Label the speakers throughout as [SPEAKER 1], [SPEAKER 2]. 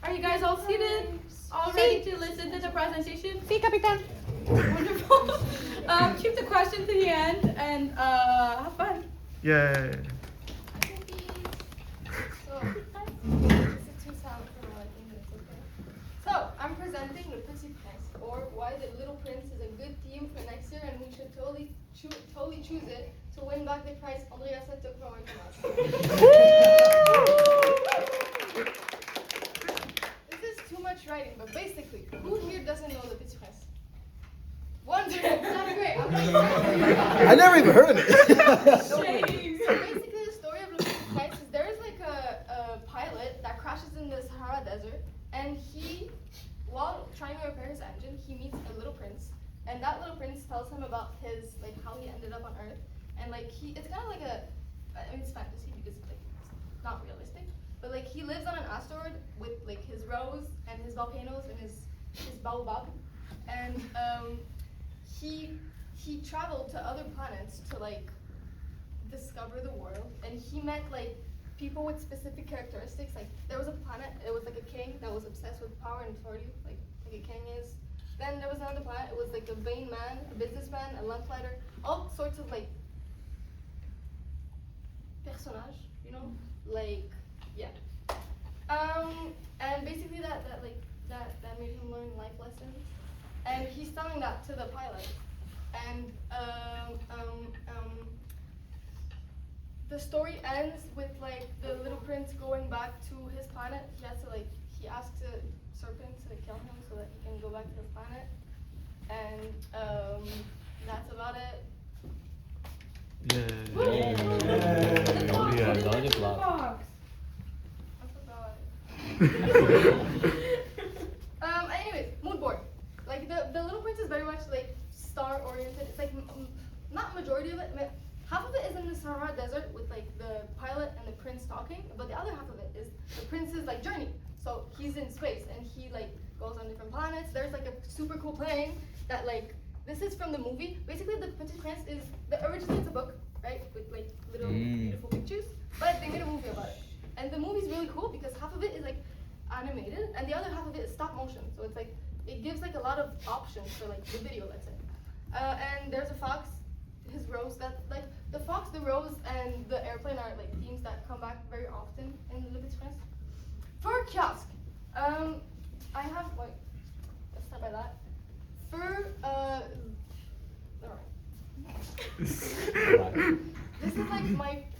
[SPEAKER 1] Are you guys all seated? All ready to listen to the presentation?
[SPEAKER 2] Sí, capitán.
[SPEAKER 1] Wonderful. Keep the question to the end and have fun.
[SPEAKER 3] Yay.
[SPEAKER 4] So, I'm presenting Le Petit Prince, or why the Little Prince is a good theme for next year, and we should totally choose it to win back the prize Andreasa took from our class. This is too much writing, but basically, who here doesn't know Le Petit Prince? One person, that's great.
[SPEAKER 5] I never even heard of it.
[SPEAKER 4] So basically, the story of Le Petit Prince is there is like a pilot that crashes in the Sahara Desert, and he, while trying to repair his engine, he meets a little prince, and that little prince tells him about his, like, how he ended up on Earth, and like it's kind of like I mean, it's fantasy because like it's not realistic, but like he lives on an asteroid with like his rose and his volcanoes and his baobab, and he traveled to other planets to like discover the world, and he met like people with specific characteristics. Like there was a planet, it was like a king that was obsessed with power and authority, like a king is. Then there was another planet, it was like a vain man, a businessman, a lamplighter, all sorts of like personage, you know, like yeah. And basically that made him learn life lessons, and he's telling that to the pilot, and the story ends with like the little prince going back to his planet. He asks a serpent to kill him so that he can go back to his planet, and that's about it. Anyways, mood board. Like the Little Prince is very much like star oriented. It's like not majority of it. Half of it is in the Sahara Desert with like the pilot and the prince talking, but the other half of it is the prince's like journey. So he's in space and he like goes on different planets. There's like a super cool plane that like this is from the movie. Basically, the Petit Prince is originally it's a book, right, with like little beautiful pictures, but they made a movie about it. And the movie's really cool because half of it is like animated and the other half of it is stop motion. So it's like it gives like a lot of options for like the video, let's say. And there's a fox, his rose, that like the fox, the rose, and the airplane are like themes that come back very often in Le Petit Prince. For kiosk, I have like let's start by that. For this is like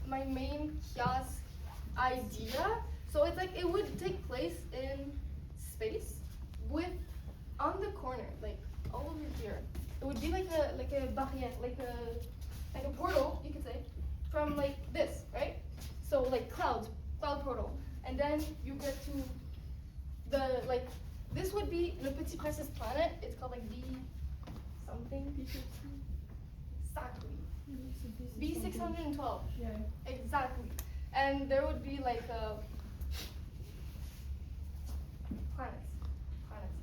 [SPEAKER 4] my main kiosk idea. So it's like it would take place in space with on the corner, like all over here. It would be like a barrière, like a portal, you could say, from like this, right? So like cloud portal, and then you get to the like this would be Le Petit Prince's planet. It's called like B something. Exactly. B612.
[SPEAKER 1] Yeah.
[SPEAKER 4] Exactly. And there would be like planets,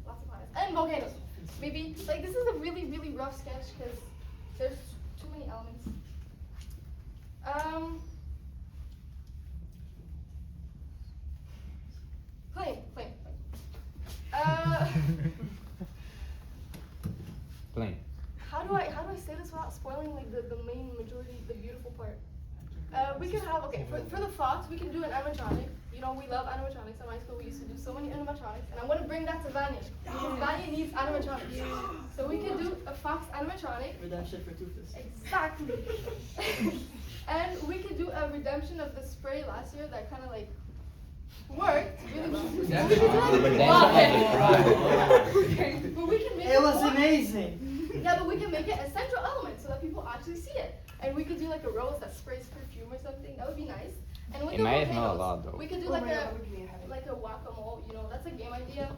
[SPEAKER 4] lots of planets, and volcanoes. Maybe like this is a really rough sketch because there's too many elements. Plane.
[SPEAKER 6] Plane.
[SPEAKER 4] How do I say this without spoiling like the main majority, the beautiful part? We could have for the fox we can do an animatronic. You know we love animatronics in my school. We used to do so many animatronics, and I want to bring that to Vanier because Vanier needs animatronics. So we could do a fox animatronic.
[SPEAKER 7] Redemption for Toothless.
[SPEAKER 4] Exactly. And we could do a redemption of the spray last year that kind of like worked really well. But we can make
[SPEAKER 7] It was amazing.
[SPEAKER 4] Yeah, but we can make it a central element so that people actually see it. And we could do like a rose that sprays perfume or something. That would be nice. And with
[SPEAKER 6] It
[SPEAKER 4] the
[SPEAKER 6] might
[SPEAKER 4] volcanoes,
[SPEAKER 6] smell a lot, though.
[SPEAKER 4] we could do like a whack-a-mole, you know, that's a game idea.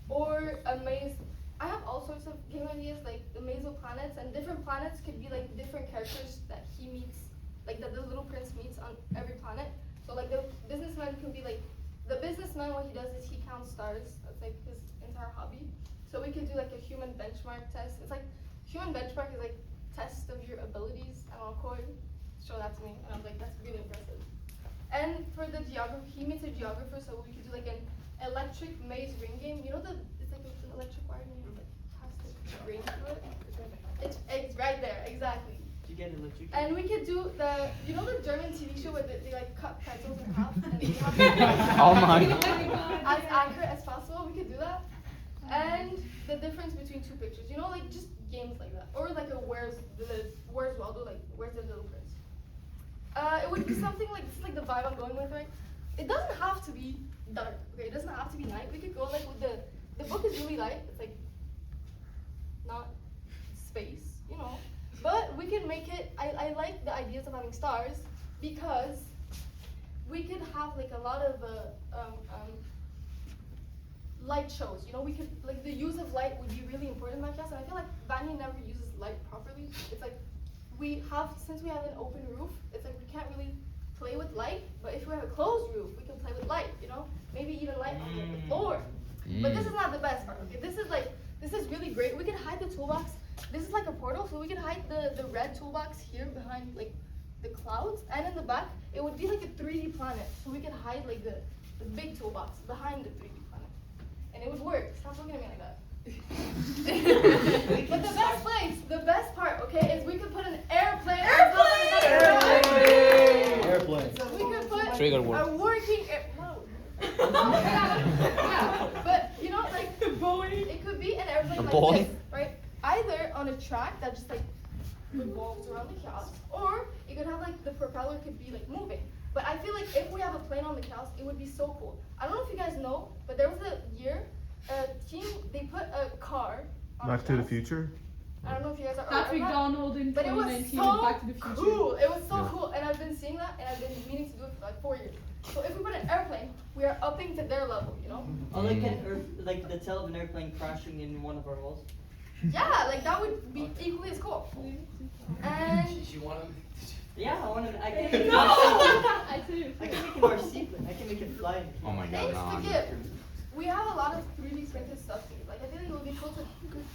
[SPEAKER 4] Or a maze. I have all sorts of game ideas, like the maze of planets, and different planets could be like different characters that he meets, like that the little prince meets on every planet. So like the businessman could be like, the businessman, what he does is he counts stars. That's like his entire hobby. So we could do like a human benchmark test. It's like, human benchmark is like test of your abilities. And I'll show that to me, and I was like, that's really impressive. And for the geography, he meets a geographer, so we could do like an electric maze ring game. You know it's like an electric wire game with like plastic ring through it. It's right there, exactly.
[SPEAKER 7] You get electric.
[SPEAKER 4] And we could do the the German TV show where they like cut pretzels in half and they have
[SPEAKER 2] Oh my
[SPEAKER 4] as accurate as possible. We could do that. And the difference between two pictures, like just games like that, or like a where's Waldo, like where's the Little Prince. It would be something like this is like the vibe I'm going with, right? It doesn't have to be dark. Okay, it doesn't have to be night. We could go like with the book is really light. It's like not space, but we can make it. I like the ideas of having stars because we could have like a lot of light shows. We could like the use of light would be really important in my class, and I feel like Vanier never uses light properly. It's like since we have an open roof, it's like we can't really play with light, but if we have a closed roof, we can play with light, maybe even light on the floor. But this is not the best part, okay? This is really great. We can hide the toolbox. This is like a portal, so we can hide the red toolbox here behind like the clouds, and in the back, it would be like a 3D planet, so we can hide like the big toolbox behind the 3D planet. And it would work. Stop looking at me like that. But the best part, okay, is we could put an airplane.
[SPEAKER 5] Airplane.
[SPEAKER 4] We could put
[SPEAKER 2] Trigger word.
[SPEAKER 4] a working yeah, but like it could be an airplane like
[SPEAKER 2] boy?
[SPEAKER 4] this, right? Either on a track that just like revolves around the kiosk, or it could have like the propeller could be like moving. But I feel like if we have a plane on the kiosk, it would be so cool. I don't know if you guys know, but there was a year, they put a car on
[SPEAKER 3] Back
[SPEAKER 4] the
[SPEAKER 3] to the
[SPEAKER 4] kiosk.
[SPEAKER 3] Future.
[SPEAKER 4] I don't know if you guys are
[SPEAKER 1] That's
[SPEAKER 4] aware of that.
[SPEAKER 1] McDonald in
[SPEAKER 4] But it was
[SPEAKER 1] 2019
[SPEAKER 4] so
[SPEAKER 1] Back to the Future.
[SPEAKER 4] cool. It was so cool, and I've been seeing that, and I've been meaning to do it for like 4 years. So if we put an airplane, we are upping to their level,
[SPEAKER 7] Or like like the tail of an airplane crashing in one of our walls.
[SPEAKER 4] Yeah, like that would be equally as cool. And
[SPEAKER 7] Yeah, I want to. I can make it.
[SPEAKER 1] No!
[SPEAKER 7] I
[SPEAKER 1] I too.
[SPEAKER 7] can make it more sequence. I can make it fly.
[SPEAKER 2] Oh my god,
[SPEAKER 4] thanks
[SPEAKER 2] no.
[SPEAKER 4] to Gift, we have a lot of 3D printed stuff here. Like I think it would be cool to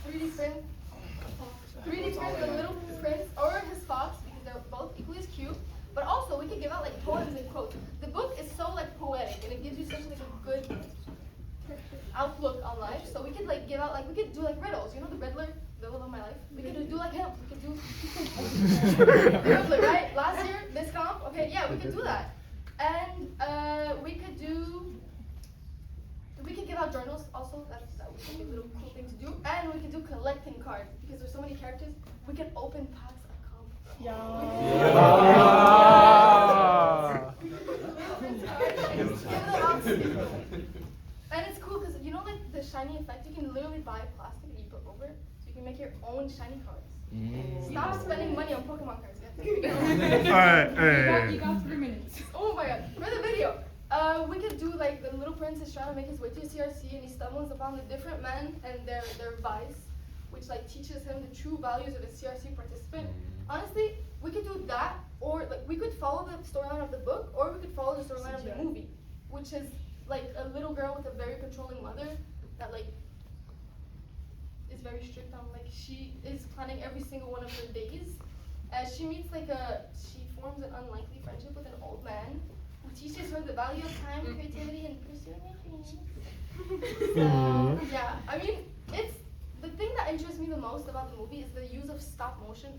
[SPEAKER 4] 3D print the Little Prince or his fox because they're both equally as cute. But also we could give out like poems and quotes. The book is so like poetic and it gives you such like a good outlook on life. So we could like give out we could do like riddles. The Riddler, the love of my life. We could do like him. We could do the Riddler, right? Last year, this comp. Okay, yeah, we could do that. And we could give out journals also. That would be a little cool thing to do. And we could do collecting cards because there's so many characters. We can open packs of comp. And it's cool because like the shiny effect, you can literally buy plastic and you put over it, so you can make your own shiny cards. Stop spending money on Pokemon cards.
[SPEAKER 1] You got 3 minutes.
[SPEAKER 4] Oh my god! For the video, we could do like the Little Prince is trying to make his way to CRC and he stumbles upon the different men and their vice, which like teaches him the true values of a CRC participant. Honestly, we could do that, or like we could follow the storyline of the book, or we could follow the storyline of the movie, which is like a little girl with a very controlling mother that like is very strict on she is planning every single one of her days. She meets she forms an unlikely friendship with an old man who teaches her the value of time, creativity, and pursuing her dreams. So yeah, I mean it's the thing that interests me the most about the movie is the use of stop motion.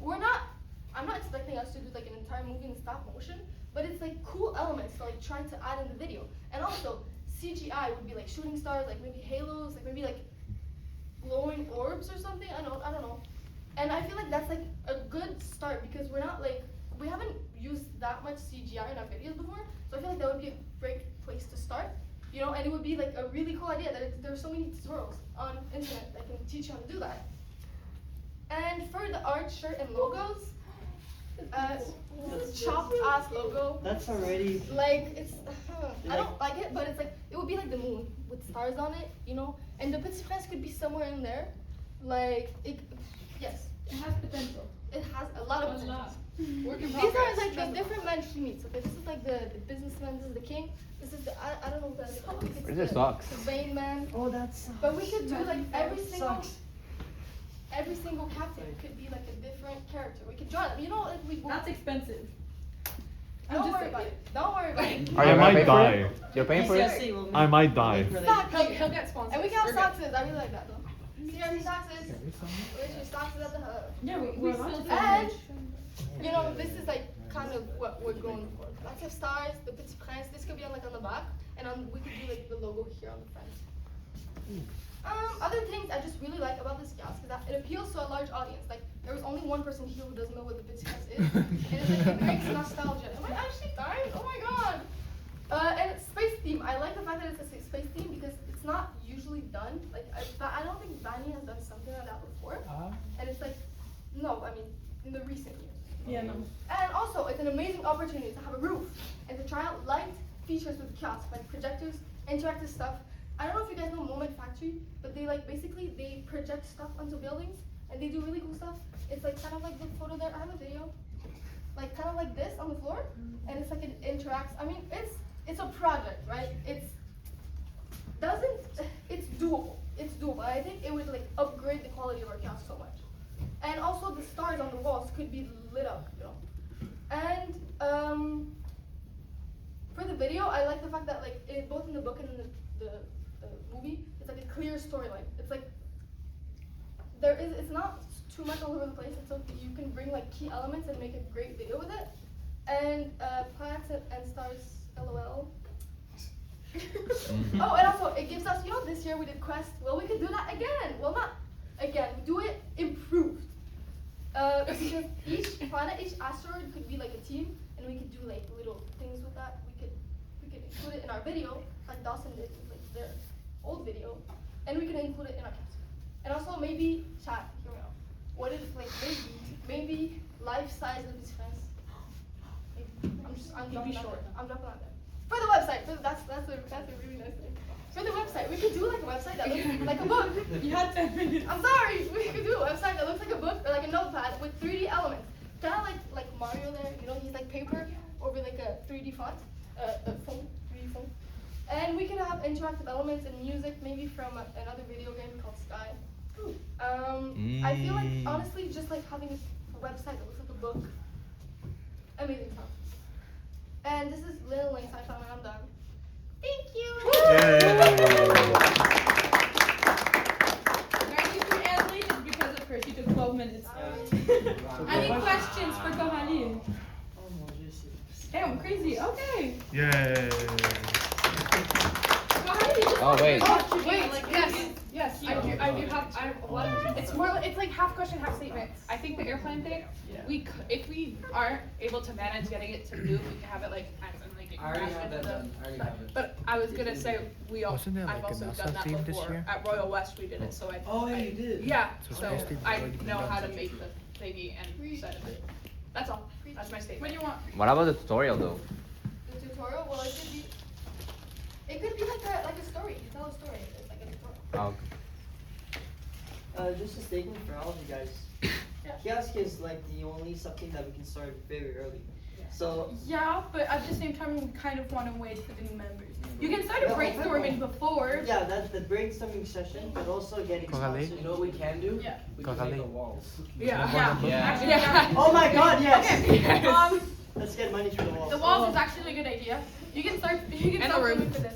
[SPEAKER 4] I'm not expecting us to do like an entire movie in stop motion, but it's like cool elements to like try to add in the video. And also CGI would be like shooting stars, like maybe halos, like maybe like glowing orbs or something. I don't know. And I feel like that's like a good start because we haven't used that much CGI in our videos before. So I feel like that would be a great place to start. And it would be like a really cool idea that there are so many tutorials on internet that can teach you how to do that. And for the art, shirt, and logos, chopped ass logo.
[SPEAKER 7] That's already.
[SPEAKER 4] Like it's, I don't like it, but it's like it would be like the moon with stars on it, And the Petit Prince could be somewhere in there, yes.
[SPEAKER 1] It has potential.
[SPEAKER 4] It has a lot of potential.
[SPEAKER 1] Work in
[SPEAKER 4] These
[SPEAKER 1] progress.
[SPEAKER 4] are like the different men she meets. Okay, this is like the businessman. This is the king. This is the I don't know what that is.
[SPEAKER 2] Where's your socks?
[SPEAKER 4] The vain man.
[SPEAKER 7] Oh, that's.
[SPEAKER 4] But we could do like every single captain could be like a different character. We could draw them. Like we.
[SPEAKER 1] That's expensive.
[SPEAKER 4] Don't worry about it. Don't worry about it.
[SPEAKER 2] Are you
[SPEAKER 3] I
[SPEAKER 2] gonna
[SPEAKER 3] might
[SPEAKER 2] pay for it?
[SPEAKER 3] die.
[SPEAKER 2] You're paying for it?
[SPEAKER 7] PCSC will
[SPEAKER 3] I might die.
[SPEAKER 7] make
[SPEAKER 4] Socks.
[SPEAKER 1] He'll get sponsored.
[SPEAKER 4] And we can have
[SPEAKER 1] We're good.
[SPEAKER 4] socks. I really like that though. See our socks is. Where's your socks at the hub?
[SPEAKER 1] Yeah, we're allowed to.
[SPEAKER 4] And you know, this is like kind of what we're going for. Lots of stars, the Petit Prince. This could be on like on the back, and we could do like the logo here on the front. Other things I just really like about this kiosk is that it appeals to a large audience. Like there was only one person here who doesn't know what the Petit Prince is, and it's like it brings nostalgia. Am I actually dying? Oh my god! And it's space theme. I like the fact that it's a space theme because it's not usually done. Like I don't think Vanier has done something like that before. And it's like, no, I mean in the recent years.
[SPEAKER 1] Yeah, no.
[SPEAKER 4] And also, it's an amazing opportunity to have a roof and to try out light features with the kiosk, like projectors, interactive stuff. I don't know if you guys know Moment Factory, but they like basically they project stuff onto buildings and they do really cool stuff. It's like kind of like the photo there. I have a video, like kind of like this on the floor, and it's like it interacts. I mean, it's a project, right? It's doable. It's doable. I think it would like upgrade the quality of our kiosk so much. And also the stars on the walls could be lit up, you know. And for the video, I like the fact that like both in the book and in the movie, it's like a clear storyline. It's like it's not too much all over the place. It's okay. You can bring like key elements and make a great video with it. And planets and stars, LOL. Oh, and also it gives us, you know, this year we did Quest. Well, we could do that again. Well, not again. Do it improved. Because each planet, each asteroid could be like a team, and we could do like little things with that. We could include it in our video, like Dawson did with like their old video, and we could include it in our cast. And also maybe chat. Here we go. What if like maybe life size of these friends? I'm dropping short. I'm dropping on there. For the website, that's a really nice thing. For the website, we could do like a website that looks like a book.
[SPEAKER 1] You had 10 minutes.
[SPEAKER 4] I'm sorry, we could do a website that looks like a book or like a notepad with 3D elements. Kind of like Mario there, you know, he's like paper over like a 3D font, a phone, 3D phone. And we can have interactive elements and music, maybe from another video game called Sky. I feel like honestly, just like having a website that looks like a book, amazing stuff. And this is Lil Lane Sci-Fi when I'm done. Thank you.
[SPEAKER 1] Gratitude to Emily is because of her. She took 12 minutes. Any questions for Coralie? Damn, crazy. Okay.
[SPEAKER 3] Yay.
[SPEAKER 2] Oh, wait.
[SPEAKER 6] Oh, wait, yes, I do have what? It's like half question, half statement. I think the airplane thing, if we aren't able to manage getting it to move, we can have it like, as in like,
[SPEAKER 7] I already have that done. I already have it.
[SPEAKER 6] but I was gonna say,
[SPEAKER 5] Wasn't there,
[SPEAKER 6] I've
[SPEAKER 5] like, a
[SPEAKER 6] also
[SPEAKER 5] NASA
[SPEAKER 6] done that
[SPEAKER 5] theme this
[SPEAKER 6] before.
[SPEAKER 5] year?
[SPEAKER 6] At Royal West, we did it, so
[SPEAKER 7] Oh, yeah, you did.
[SPEAKER 6] Yeah,
[SPEAKER 5] So
[SPEAKER 6] so
[SPEAKER 5] space theme's
[SPEAKER 6] I
[SPEAKER 5] already been
[SPEAKER 6] know
[SPEAKER 5] done
[SPEAKER 6] how to
[SPEAKER 5] since
[SPEAKER 6] make the thingy and set it. That's all. That's my statement.
[SPEAKER 1] What do you want?
[SPEAKER 2] What about the tutorial though?
[SPEAKER 4] The tutorial, well, it could be like a story. You tell a story. It's like a tutorial.
[SPEAKER 2] Oh,
[SPEAKER 7] Just a statement for all of you guys. Kiosk is like the only something that we can start very early. So
[SPEAKER 1] Yeah, but at the same time, we kind of want to wait for the new members. You can start a brainstorming before.
[SPEAKER 7] yeah, that's the brainstorming session, but also getting
[SPEAKER 5] Coralie?
[SPEAKER 7] sponsors.
[SPEAKER 8] You know what we can do?
[SPEAKER 1] Yeah.
[SPEAKER 8] We can make
[SPEAKER 5] Coralie.
[SPEAKER 8] a walls.
[SPEAKER 6] Yeah.
[SPEAKER 1] Yeah.
[SPEAKER 6] Yeah.
[SPEAKER 7] Oh my God, yes.
[SPEAKER 1] Okay.
[SPEAKER 7] Let's get money for the walls.
[SPEAKER 1] The walls is actually a good idea. You can start. You can
[SPEAKER 6] And
[SPEAKER 1] start
[SPEAKER 6] the room.
[SPEAKER 1] looking for this.